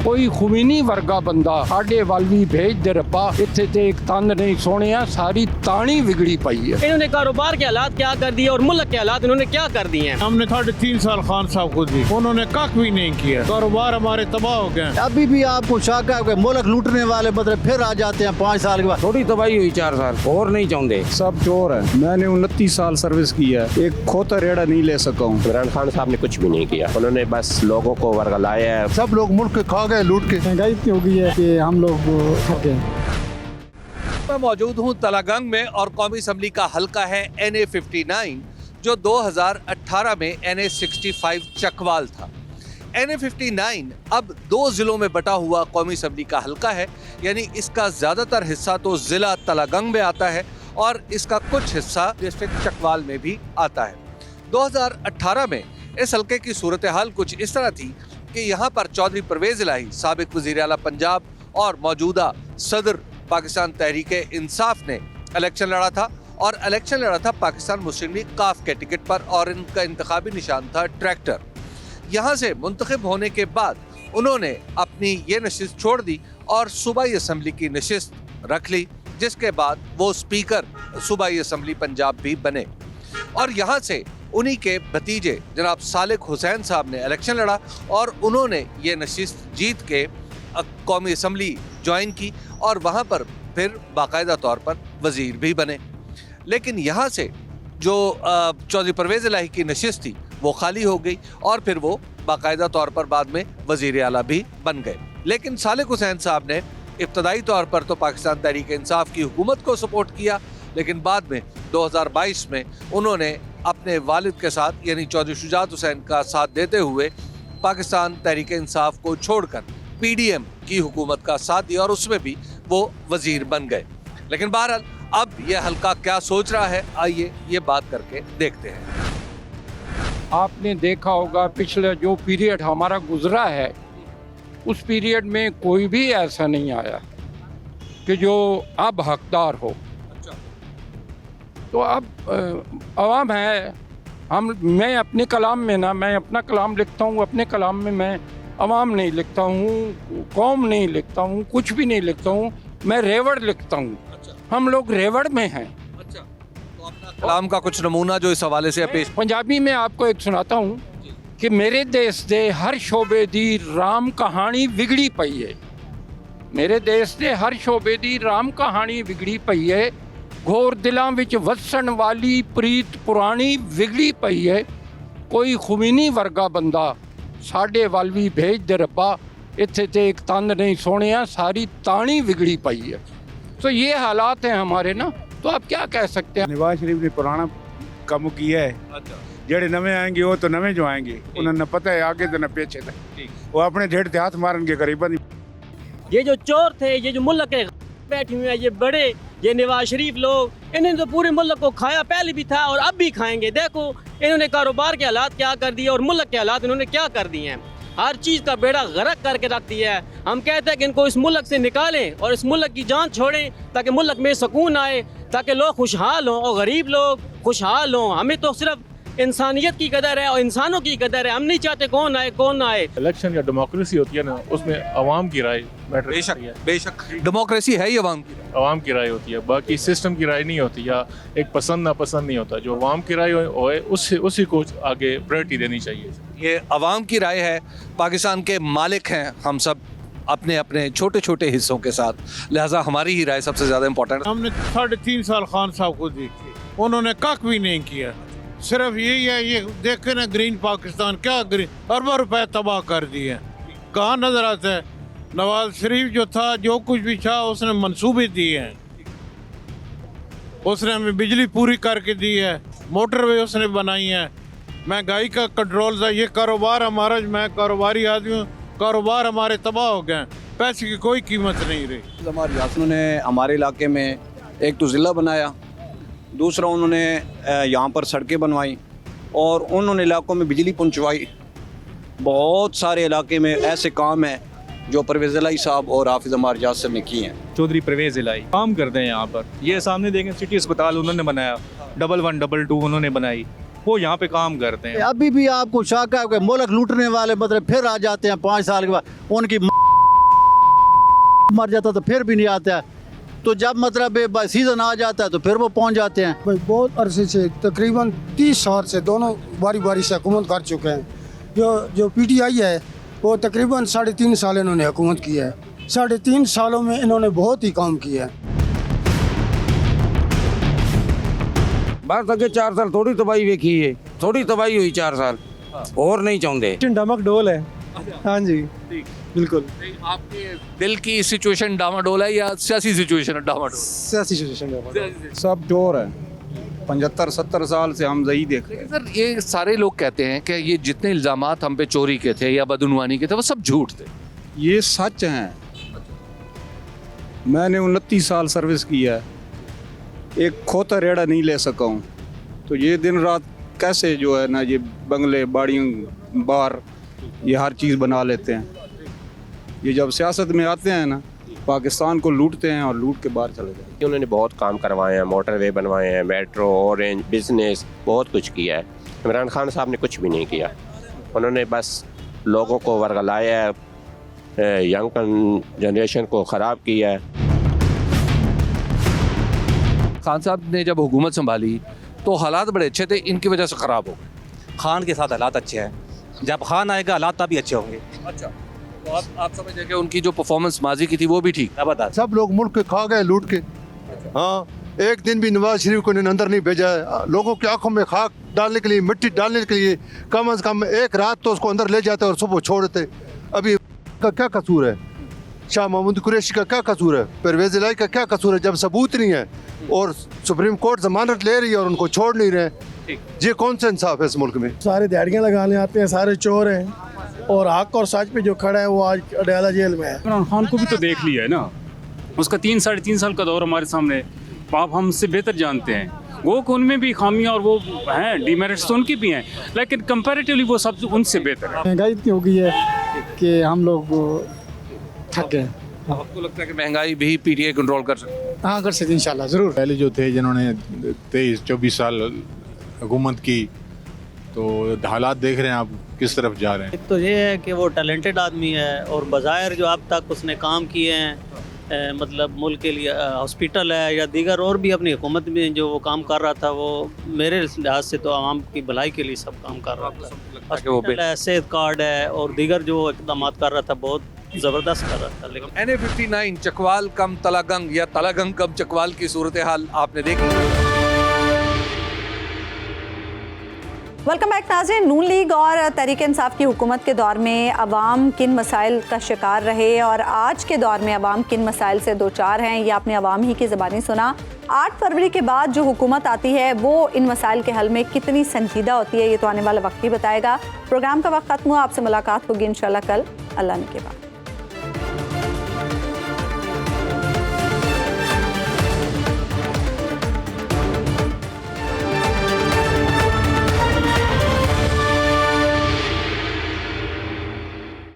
कोई खुमीनी वर्गा बंदा आडे वाल भी भेज दे रब्बा, इत्थे ते एक तन नहीं सोने, सारी तानी बिगड़ी पई है। इन्होंने कारोबार के हालात क्या कर दिए और मुल्क के हालात इन्होंने क्या कर दिए हैं? हमने 3.5 साल खान साहब को दी, उन्होंने कख भी नहीं किया, कारोबार हमारे तबाह हो गए। अभी भी आपको शक है कि मुल्क लूटने वाले मतलब फिर आ जाते हैं 5 साल के बाद। थोड़ी तबाही हुई 4 साल और नहीं चाहते, सब चोर है। मैंने 29 साल सर्विस की है, एक खोता रेड़ा नहीं ले सका हूँ। इमरान खान साहब ने कुछ भी नहीं किया, उन्होंने बस लोगों को वर्गलाया है। सब लोग मुल्क खा गए लूट के। महंगाई इतनी हो गई है कि हम लोग थक गए। मैं मौजूद हूँ तलागंग में और कौमी असम्बली का हल्का है NA59, जो 2018 में NA65 चकवाल था। NA59 अब 2 ज़िलों में बटा हुआ कौमी असम्बली का हल्का है, यानी इसका ज़्यादातर हिस्सा तो ज़िला तलागंग में आता है और इसका कुछ हिस्सा डिस्ट्रिक्ट चकवाल में भी आता है। 2018 में इस हल्के की सूरत हाल कुछ इस तरह थी कि यहाँ पर चौधरी परवेज़ इलाही, साबिक वज़ीर आला पंजाब और मौजूदा सदर पाकिस्तान तहरीक-ए-इंसाफ ने इलेक्शन लड़ा था, और इलेक्शन लड़ा था पाकिस्तान मुस्लिम लीग काफ के टिकट पर, और इनका इंतखाबी निशान था ट्रैक्टर। यहाँ से मुंतखब होने के बाद उन्होंने अपनी ये नशिस्त छोड़ दी और सूबाई असम्बली की नशिस्त रख ली, जिसके बाद वो स्पीकर सूबाई असम्बली पंजाब भी बने। और यहाँ से उन्हीं के भतीजे जनाब सालिक हुसैन साहब ने इलेक्शन लड़ा और उन्होंने ये नशिस्त जीत के कौमी असम्बली ज्वाइन की और वहाँ पर फिर बाकायदा तौर पर वज़ीर भी बने। लेकिन यहाँ से जो चौधरी परवेज़ इलाही की नशिस्त थी वो खाली हो गई और फिर वो बाकायदा तौर पर बाद में वजीर आला भी बन गए। लेकिन सालिक हुसैन साहब ने इब्तदाई तौर पर तो पाकिस्तान तहरीक इंसाफ की हुकूमत को सपोर्ट किया, लेकिन बाद में 2022 में उन्होंने अपने वालिद के साथ यानी चौधरी शुजात हुसैन का साथ देते हुए पाकिस्तान तहरीक इंसाफ को छोड़कर PDM की हुकूमत का साथ दिया और उसमें भी वो वजीर बन गए। लेकिन बहरहाल अब यह हल्का क्या सोच रहा है, आइए ये बात करके देखते हैं। आपने देखा होगा पिछले जो पीरियड हमारा गुजरा है उस पीरियड में कोई भी ऐसा नहीं आया कि जो अब हकदार हो। तो अब अवाम है, मैं अपने कलाम में ना, मैं अपना कलाम लिखता हूँ, अपने कलाम में मैं अवाम नहीं लिखता हूँ, कौम नहीं लिखता हूँ, कुछ भी नहीं लिखता हूँ, मैं रेवड़ लिखता हूँ। हम लोग रेवड़ में हैं। कलाम का कुछ नमूना जो इस हवाले से पेश। पंजाबी में आपको एक सुनाता हूँ कि मेरे देश दे हर शोबे दी राम कहानी विगड़ी पई है। मेरे देश दे हर शोबे दी राम कहानी विगड़ी पई है। घोर दिलां विच वसन वाली प्रीत पुरानी विगड़ी पई है। कोई खुमीनी वर्गा बंदा साडे वाल भी भेज दे रब्बा, इत्थे ते एक तन नहीं सोनिया सारी तानी विगड़ी पई है। तो ये हालात हैं हमारे ना, तो आप क्या कह सकते हैं। नवाज शरीफ ने पुराना काम किया है, जेडे नवे आएंगे वो तो नवे जो आएंगे उन्हें न पता है आगे तो न पीछे थे, वो अपने ढेर से हाथ मारेंगे गरीबा। ये जो चोर थे, ये जो मुल्क के बैठे हुए हैं, ये बड़े, ये नवाज शरीफ लोग, इन्होंने तो पूरे मुल्क को खाया, पहले भी था और अब भी खाएंगे। देखो इन्होंने कारोबार के हालात क्या कर दिए और मुल्क के हालात इन्होंने क्या कर दिए हैं। हर चीज़ का बेड़ा गर्क करके रख दिया है। हम कहते हैं कि इनको इस मुल्क से निकालें और इस मुल्क की जान छोड़ें ताकि मुल्क में सुकून आए, ताकि लोग खुशहाल हों और गरीब लोग खुशहाल हों। हमें तो सिर्फ इंसानियत की कदर है और इंसानों की कदर है। हम नहीं चाहते कौन आए कौन ना आए। इलेक्शन या डेमोक्रेसी होती है ना, उसमें आवाम की राय मैटर। बेशक डेमोक्रेसी है ही आवाम की राय होती है, बाकी सिस्टम की राय नहीं होती या एक पसंद नापसंद नहीं होता। जो आवाम की राय होए उसी को आगे प्रायोरिटी देनी चाहिए। ये आवाम की राय है। पाकिस्तान के मालिक हैं हम सब अपने अपने छोटे छोटे हिस्सों के साथ, लिहाजा हमारी ही राय सबसे ज़्यादा इम्पोर्टेंट। हमने 3.5 साल खान साहब को दी, उन्होंने कख भी नहीं किया। सिर्फ यही है, ये देखे ना ग्रीन पाकिस्तान, क्या ग्रीन अरबों रुपए तबाह कर दिए। कहाँ नजर आता है। नवाज शरीफ जो था, जो कुछ भी था, उसने मंसूबे दिए हैं। उसने हमें बिजली पूरी करके दी है, मोटरवे उसने बनाई है, महंगाई का कंट्रोल था। ये कारोबार हमारा, मैं कारोबारी आदमी हूँ, कारोबार हमारे तबाह हो गए, पैसे की कोई कीमत नहीं रही। हमारे रियासतों ने हमारे इलाके में एक तो ज़िला बनाया, दूसरा उन्होंने यहाँ पर सड़कें बनवाई और उन्होंने इलाकों में बिजली पहुँचवाई। बहुत सारे इलाके में ऐसे काम हैं जो परवेज़ इलाही साहब और हाफिज़ अमार जाज साहब ने किए हैं। चौधरी परवेज़ इलाही काम करते हैं यहाँ पर। ये सामने देखें सिटी अस्पताल उन्होंने बनाया, 11 22 उन्होंने बनाई, वो यहाँ पे काम करते हैं। अभी भी आपको शक है कि मुल्क लूटने वाले मतलब फिर आ जाते हैं 5 साल के बाद, उनकी मर जाता तो फिर भी नहीं आता है। तो जब मतलब सीज़न आ जाता है तो फिर वो पहुँच जाते हैं। भाई बहुत अरसे से तकरीबन 30 साल से दोनों बारी बारी से हुकूमत कर चुके हैं। जो PTI है वो तकरीबन 3.5 साल इन्होंने हुकूमत की है। 3.5 सालों में इन्होंने बहुत ही काम किया है। बस अगे 4 साल थोड़ी तबाही वेखी है, थोड़ी तबाही हुई 4 साल और नहीं चाहते। डमक डोल है। हाँ जी बिल्कुल। आपके दिल की सिचुएशन डामाडोल है या सियासी सिचुएशन डामाडोल? सियासी सिचुएशन सब डोर है। 75-70 साल से हम यही देख रहे हैं। सर ये सारे लोग कहते हैं कि ये जितने इल्ज़ामात हम पे चोरी के थे या बदउनवानी के थे वो सब झूठ थे। ये सच हैं। मैंने 29 साल सर्विस की है, एक खोता रेड़ा नहीं ले सका हूँ। तो ये दिन रात कैसे जो है ना, ये बंगले बाड़ियों बार ये हर चीज़ बना लेते हैं। ये जब सियासत में आते हैं ना, पाकिस्तान को लूटते हैं और लूट के बाहर चले जाते हैं। उन्होंने बहुत काम करवाए हैं, मोटरवे बनवाए हैं, मेट्रो, ऑरेंज, बिजनेस, बहुत कुछ किया है। इमरान खान साहब ने कुछ भी नहीं किया। उन्होंने बस लोगों को वर्गलाया है, यंग जनरेशन को ख़राब किया है। खान साहब ने जब हुकूमत संभाली तो हालात बड़े अच्छे थे, इनकी वजह से ख़राब हो गए। खान के साथ हालात अच्छे हैं, जब खान आएगा हालात तभी अच्छे होंगे। अच्छा, तो आप समझ कि उनकी जो परफॉर्मेंस माजी की थी वो भी ठीक? सब लोग मुल्क के खा गए लूट के। हाँ, एक दिन भी नवाज शरीफ को इन्होंने अंदर नहीं भेजा है। लोगों की आंखों में खाक डालने के लिए, मिट्टी डालने के लिए कम से कम एक रात तो उसको अंदर ले जाते और सुबह छोड़ देते। अभी का क्या कसूर है? शाह महमूद कुरैशी का क्या कसूर है? परवेज़ इलाही का क्या कसूर है? जब सबूत नहीं है और सुप्रीम कोर्ट जमानत ले रही है और उनको छोड़ नहीं रहे, ये कौन सा इंसाफ है इस मुल्क में? सारे दिहाड़ियाँ लगाने आते हैं, सारे चोर हैं, और हक और सच पे जो खड़ा है वो आज अडयाला जेल में है। इमरान खान को भी तो देख लिया है ना, उसका 3-3.5 साल का दौर हमारे सामने, आप हमसे बेहतर जानते हैं। वो उनमें भी खामियां और वो हैं, डिमेरिट्स तो उनकी भी हैं, लेकिन कंपैरेटिवली वो सब उनसे बेहतर है। महंगाई इतनी हो गई है कि हम लोग थक गए। आपको लगता है कि महंगाई भी पीटीआई कंट्रोल कर सकती है? हाँ, कर सकते इंशाल्लाह, ज़रूर। पहले जो थे जिन्होंने 23-24 साल हुकूमत की, तो हालात देख रहे हैं आप किस तरफ जा रहे हैं। एक तो ये है कि वो टैलेंटेड आदमी है और बज़ाहिर जो अब तक उसने काम किए हैं, मतलब मुल्क के लिए हॉस्पिटल है या दीगर और भी अपनी हुकूमत में जो वो काम कर रहा था, वो मेरे लिहाज से तो आवाम की भलाई के लिए सब काम कर रहा था। हॉस्पिटल है, सेहत कार्ड है और दीगर जो इक़दाम कर रहा था, बहुत ज़बरदस्त कर रहा था। लेकिन NA-59 चकवाल कम तलागंग या तलागंग कम चकवाल की सूरत हाल आपने देखी। वेलकम बैक नाज़रीन। नून लीग और तहरीक इंसाफ की हुकूमत के दौर में अवाम किन मसाइल का शिकार रहे और आज के दौर में अवाम किन मसाइल से दो चार हैं, ये आपने अवाम ही की ज़बानी सुना। 8 फरवरी के बाद जो हुकूमत आती है वो इन मसाइल के हल में कितनी संजीदा होती है, ये तो आने वाला वक्त ही बताएगा। प्रोग्राम का वक्त खत्म हुआ, आपसे मुलाकात होगी इंशाल्लाह कल, अल्लाह ने के बाद।